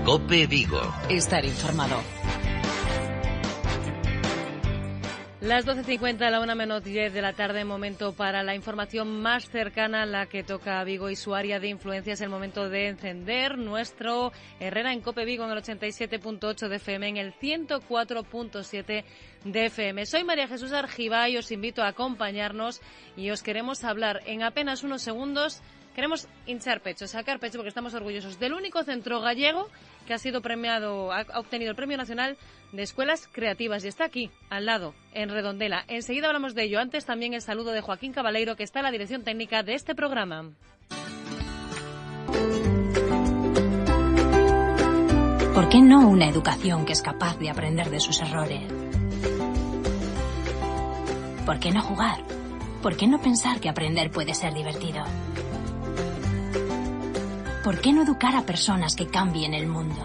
COPE Vigo. Estar informado. Las 12:50, la 1:10 de la tarde, momento para la información más cercana, la que toca a Vigo y su área de influencia. Es el momento de encender nuestro Herrera en COPE Vigo en el 87.8 de FM, en el 104.7 de FM. Soy María Jesús Argibay, os invito a acompañarnos y os queremos hablar en apenas unos segundos. Queremos hinchar pecho, sacar pecho, porque estamos orgullosos del único centro gallego que ha sido premiado, ha obtenido el Premio Nacional de Escuelas Creativas y está aquí, al lado, en Redondela. Enseguida hablamos de ello. Antes también el saludo de Joaquín Cabaleiro, que está en la dirección técnica de este programa. ¿Por qué no una educación que es capaz de aprender de sus errores? ¿Por qué no jugar? ¿Por qué no pensar que aprender puede ser divertido? ¿Por qué no educar a personas que cambien el mundo?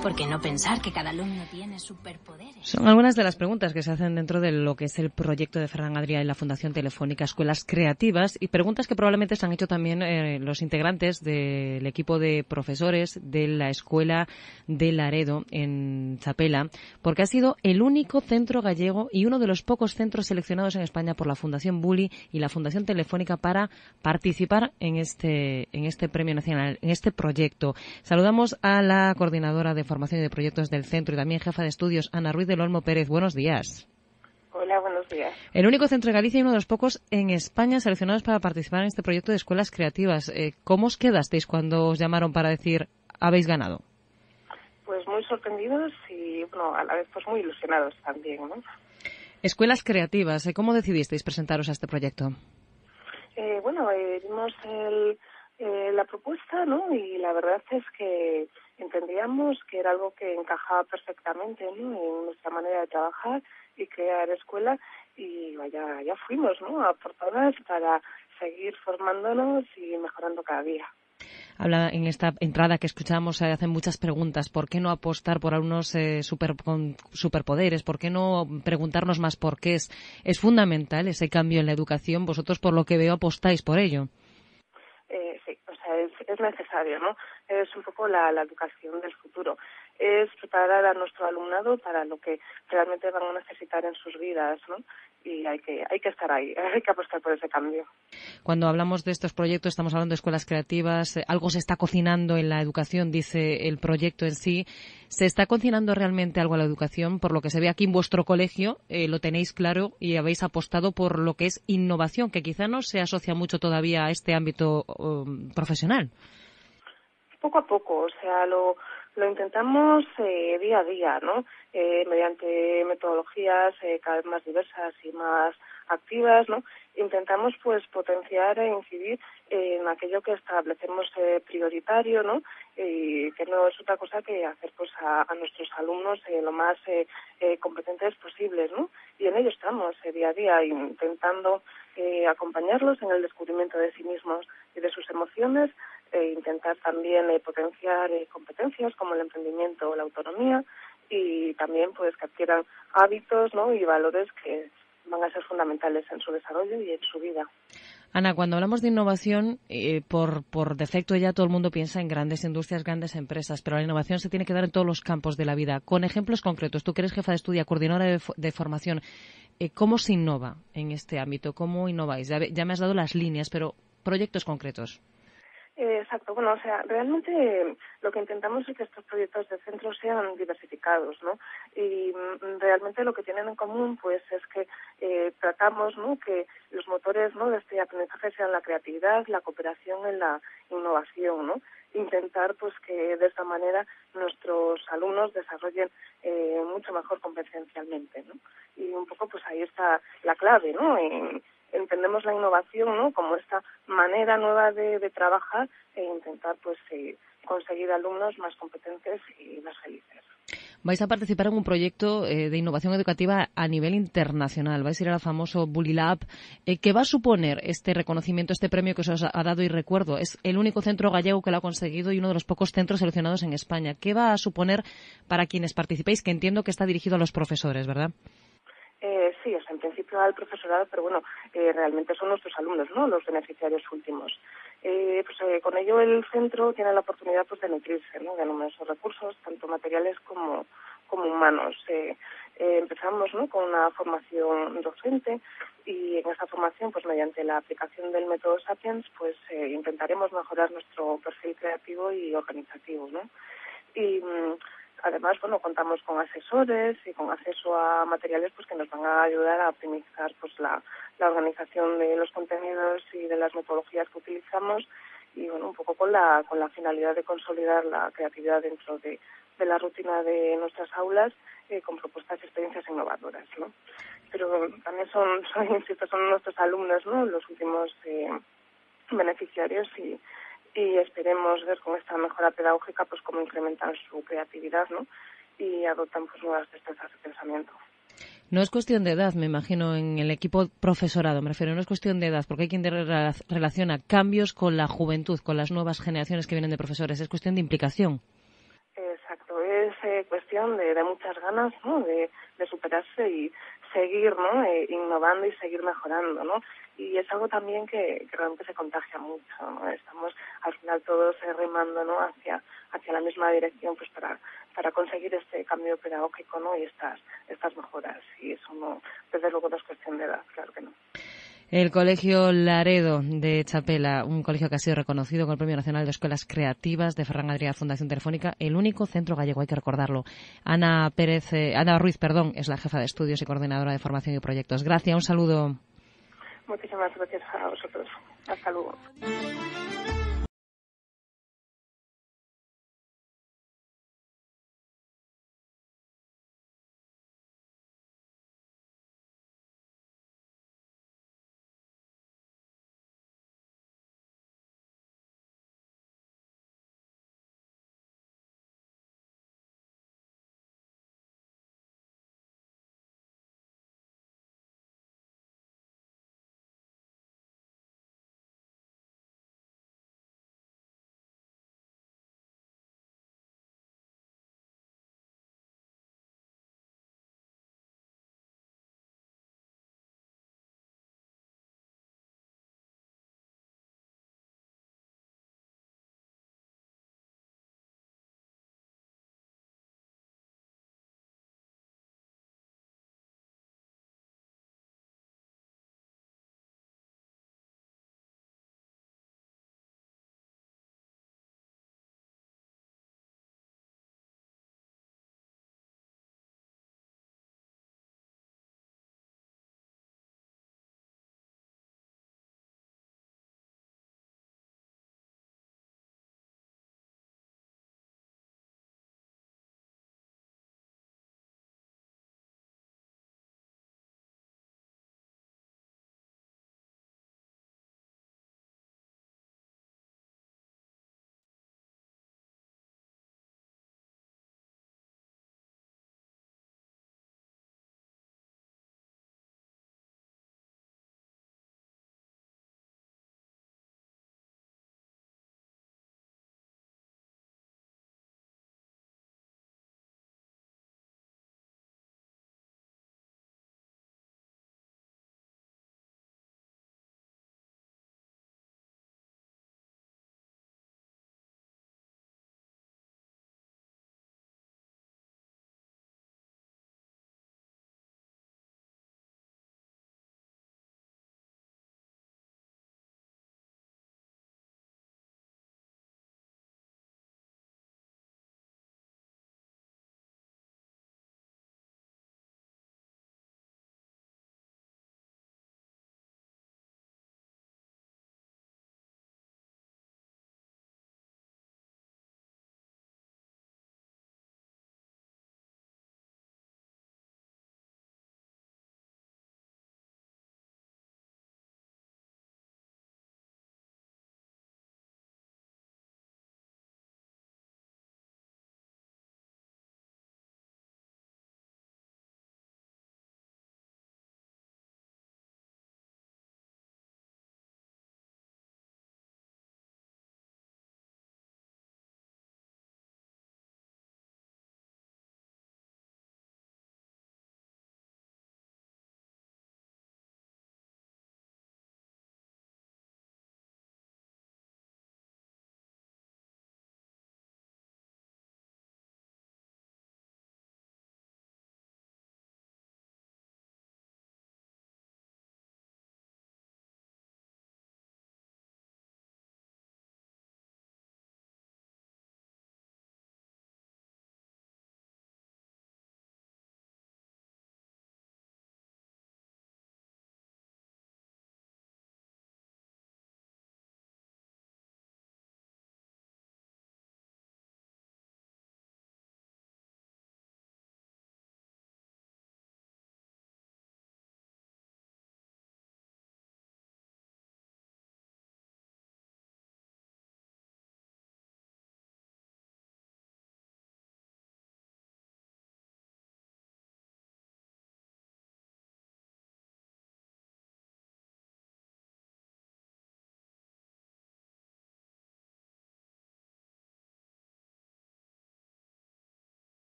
¿Por qué no pensar que cada alumno tiene superpoderes? Son algunas de las preguntas que se hacen dentro de lo que es el proyecto de Ferran Adrià y la Fundación Telefónica Escuelas Creativas, y preguntas que probablemente se han hecho también los integrantes del equipo de profesores de la Escuela de Laredo en Chapela, porque ha sido el único centro gallego y uno de los pocos centros seleccionados en España por la Fundación Bulli y la Fundación Telefónica para participar en este premio nacional, en este proyecto. Saludamos a la coordinadora de formación y de proyectos del centro y también jefa de estudios, Ana Ruiz del Olmo Pérez. Buenos días. Hola, buenos días. El único centro de Galicia y uno de los pocos en España seleccionados para participar en este proyecto de escuelas creativas. ¿Cómo os quedasteis cuando os llamaron para decir habéis ganado? Pues muy sorprendidos y bueno, a la vez pues muy ilusionados también, ¿no? Escuelas creativas, ¿cómo decidisteis presentaros a este proyecto? Vimos la propuesta, ¿no? Y la verdad es que entendíamos que era algo que encajaba perfectamente, ¿no?, en nuestra manera de trabajar y crear escuela, y ya fuimos, ¿no?, a por todas para seguir formándonos y mejorando cada día. Habla en esta entrada que escuchamos, hacen muchas preguntas. ¿Por qué no apostar por alumnos con superpoderes? ¿Por qué no preguntarnos más por qué? Es fundamental ese cambio en la educación. Vosotros, por lo que veo, apostáis por ello. Sí, o sea, es necesario, ¿no? Es un poco la educación del futuro. Es preparar a nuestro alumnado para lo que realmente van a necesitar en sus vidas, ¿no? Y hay que estar ahí, hay que apostar por ese cambio. Cuando hablamos de estos proyectos, estamos hablando de escuelas creativas. Algo se está cocinando en la educación, dice el proyecto en sí. ¿Se está cocinando realmente algo a la educación? Por lo que se ve aquí en vuestro colegio, lo tenéis claro y habéis apostado por lo que es innovación, que quizá no se asocia mucho todavía a este ámbito profesional. Poco a poco, o sea, lo intentamos día a día, ¿no? Mediante metodologías cada vez más diversas y más activas, ¿no? Intentamos pues potenciar e incidir en aquello que establecemos prioritario, ¿no? Y que no es otra cosa que hacer pues a nuestros alumnos lo más competentes posibles, ¿no? Y en ello estamos día a día intentando acompañarlos en el descubrimiento de sí mismos y de sus emociones, intentar también potenciar competencias como el emprendimiento o la autonomía, y también pues que adquieran hábitos, ¿no?, y valores que van a ser fundamentales en su desarrollo y en su vida. Ana, cuando hablamos de innovación, por defecto ya todo el mundo piensa en grandes industrias, grandes empresas, pero la innovación se tiene que dar en todos los campos de la vida. Con ejemplos concretos, tú que eres jefa de estudio, coordinadora de formación, ¿cómo se innova en este ámbito? ¿Cómo innováis? Ya me has dado las líneas, pero proyectos concretos. Exacto. Bueno, o sea, realmente lo que intentamos es que estos proyectos de centro sean diversificados, ¿no? Y realmente lo que tienen en común, pues, es que tratamos, ¿no?, que los motores, ¿no?, de este aprendizaje sean la creatividad, la cooperación en la innovación, ¿no? Intentar, pues, que de esta manera nuestros alumnos desarrollen mucho mejor competencialmente, ¿no? Y un poco, pues, ahí está la clave, ¿no? Entendemos la innovación, ¿no?, como esta manera nueva de trabajar e intentar pues conseguir alumnos más competentes y más felices. Vais a participar en un proyecto de innovación educativa a nivel internacional. Vais a ir al famoso Bulli Lab. ¿Qué va a suponer este reconocimiento, este premio que se os ha dado? Y recuerdo, es el único centro gallego que lo ha conseguido y uno de los pocos centros seleccionados en España. ¿Qué va a suponer para quienes participéis? Que entiendo que está dirigido a los profesores, ¿verdad? Sí, o sea, en principio al profesorado, pero bueno, realmente son nuestros alumnos, ¿no?, los beneficiarios últimos. Con ello el centro tiene la oportunidad pues de nutrirse, ¿no?, de numerosos recursos, tanto materiales como humanos. Empezamos, ¿no?, con una formación docente, y en esta formación, pues mediante la aplicación del método Sapiens, pues intentaremos mejorar nuestro perfil creativo y organizativo, ¿no? Y además, bueno, contamos con asesores y con acceso a materiales pues que nos van a ayudar a optimizar pues la organización de los contenidos y de las metodologías que utilizamos, y bueno, un poco con la finalidad de consolidar la creatividad dentro de la rutina de nuestras aulas, con propuestas y experiencias innovadoras, ¿no? Pero también son nuestros alumnos, ¿no?, los últimos beneficiarios, y esperemos ver con esta mejora pedagógica pues cómo incrementan su creatividad, ¿no?, y adoptan pues nuevas destrezas de pensamiento. No es cuestión de edad, me imagino, en el equipo profesorado, me refiero, no es cuestión de edad, porque hay quien relaciona cambios con la juventud, con las nuevas generaciones que vienen de profesores, es cuestión de implicación. Exacto, es cuestión de muchas ganas, ¿no?, de superarse y seguir, ¿no?, innovando y seguir mejorando, ¿no? Y es algo también que realmente se contagia mucho, ¿no? Estamos al final todos remando, ¿no?, hacia la misma dirección, pues para conseguir este cambio pedagógico, ¿no?, y estas mejoras. Y eso no, desde luego no es cuestión de edad, claro que no. El Colegio Laredo de Chapela, un colegio que ha sido reconocido con el Premio Nacional de Escuelas Creativas de Ferran Adrià Fundación Telefónica, el único centro gallego, hay que recordarlo. Ana Ruiz, es la jefa de estudios y coordinadora de formación y proyectos. Gracias, un saludo. Muchísimas gracias a vosotros. Hasta luego.